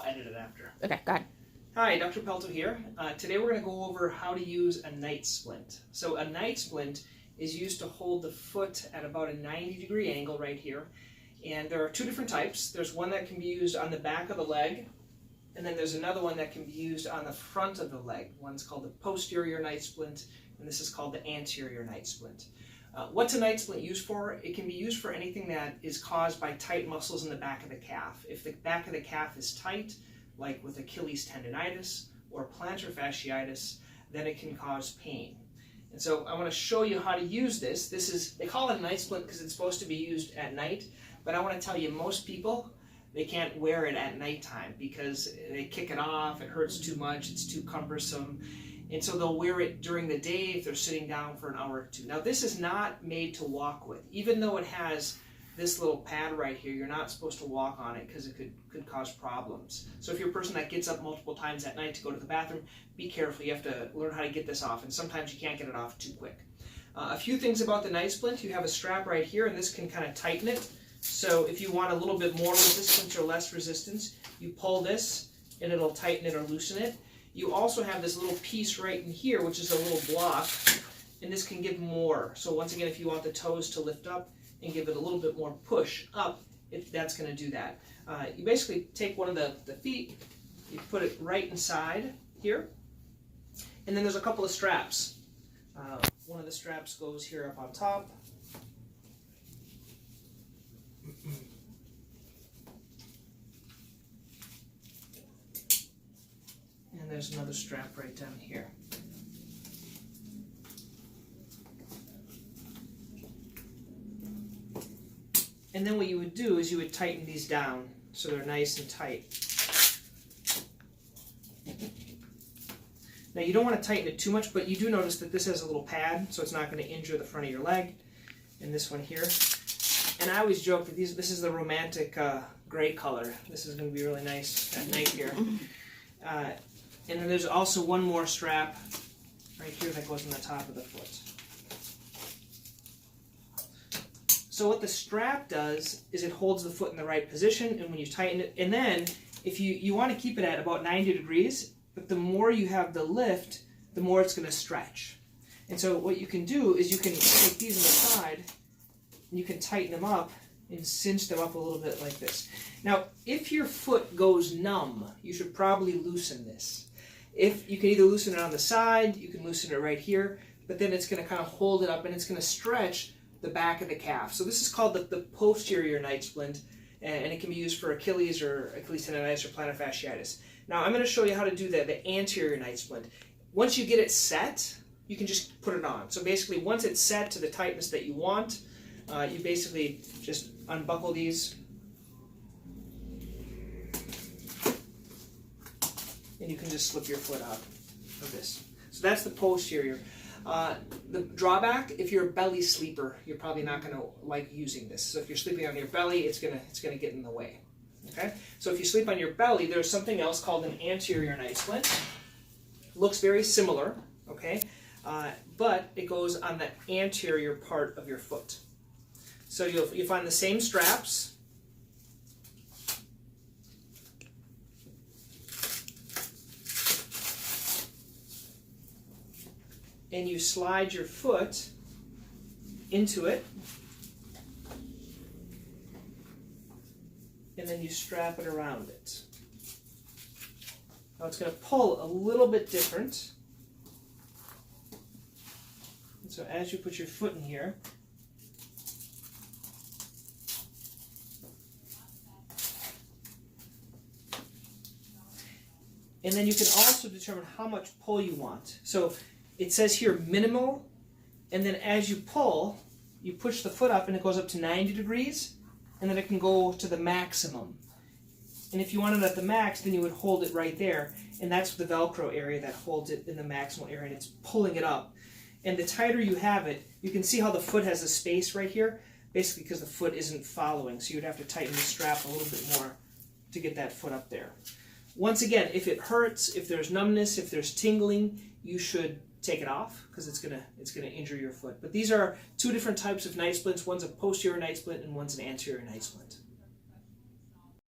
edit it after. Okay, go ahead. Hi, Dr. Pelto here. Today we're going to go over how to use a night splint. So a night splint is used to hold the foot at about a 90-degree angle right here. And there are two different types. There's one that can be used on the back of the leg, and then there's another one that can be used on the front of the leg. One's called the posterior night splint, and this is called the anterior night splint. What's a night splint used for? It can be used for anything that is caused by tight muscles in the back of the calf. If the back of the calf is tight, like with Achilles tendonitis or plantar fasciitis, then it can cause pain. And so I want to show you how to use this. They call it a night splint because it's supposed to be used at night, but I want to tell you most people, they can't wear it at nighttime because they kick it off, it hurts too much, it's too cumbersome. And so they'll wear it during the day if they're sitting down for an hour or two. Now this is not made to walk with. Even though it has this little pad right here, you're not supposed to walk on it because it could cause problems. So if you're a person that gets up multiple times at night to go to the bathroom, be careful. You have to learn how to get this off, and sometimes you can't get it off too quick. A few things about the night splint. You have a strap right here, and this can kind of tighten it. So if you want a little bit more resistance or less resistance, you pull this, and it'll tighten it or loosen it. You also have this little piece right in here, which is a little block, and this can give more. So once again, if you want the toes to lift up and give it a little bit more push up, that's going to do that. You basically take one of the feet, you put it right inside here, and then there's a couple of straps. One of the straps goes here up on top. And there's another strap right down here. And then what you would do is you would tighten these down so they're nice and tight. Now you don't want to tighten it too much, but you do notice that this has a little pad, so it's not going to injure the front of your leg. And this one here. And I always joke that this is the romantic gray color. This is going to be really nice at night here. And then there's also one more strap right here that goes on the top of the foot. So what the strap does is it holds the foot in the right position, and when you tighten it, and then if you want to keep it at about 90 degrees, but the more you have the lift, the more it's going to stretch. And so what you can do is you can take these on the side, and you can tighten them up and cinch them up a little bit like this. Now, if your foot goes numb, you should probably loosen this. If you can either loosen it on the side, you can loosen it right here, but then it's going to kind of hold it up and it's going to stretch the back of the calf. So this is called the posterior night splint, and it can be used for Achilles or Achilles tendonitis or plantar fasciitis. Now I'm going to show you how to do the anterior night splint. Once you get it set, you can just put it on. So basically once it's set to the tightness that you want, you basically just unbuckle these, and you can just slip your foot out of this. So that's the posterior. The drawback, if you're a belly sleeper, you're probably not going to like using this. So if you're sleeping on your belly, it's gonna get in the way. Okay? So if you sleep on your belly, there's something else called an anterior night splint. Looks very similar, okay? But it goes on the anterior part of your foot. So you'll find the same straps. And you slide your foot into it, and then you strap it around it. Now it's going to pull a little bit different. And so as you put your foot in here, and then you can also determine how much pull you want. So it says here minimal, and then as you pull, you push the foot up and it goes up to 90 degrees, and then it can go to the maximum. And if you want it at the max, then you would hold it right there, and that's the Velcro area that holds it in the maximal area, and it's pulling it up. And the tighter you have it, you can see how the foot has a space right here, basically because the foot isn't following, so you'd have to tighten the strap a little bit more to get that foot up there. Once again, if it hurts, if there's numbness, if there's tingling, you should take it off because it's gonna injure your foot. But these are two different types of night splints. One's a posterior night splint and one's an anterior night splint.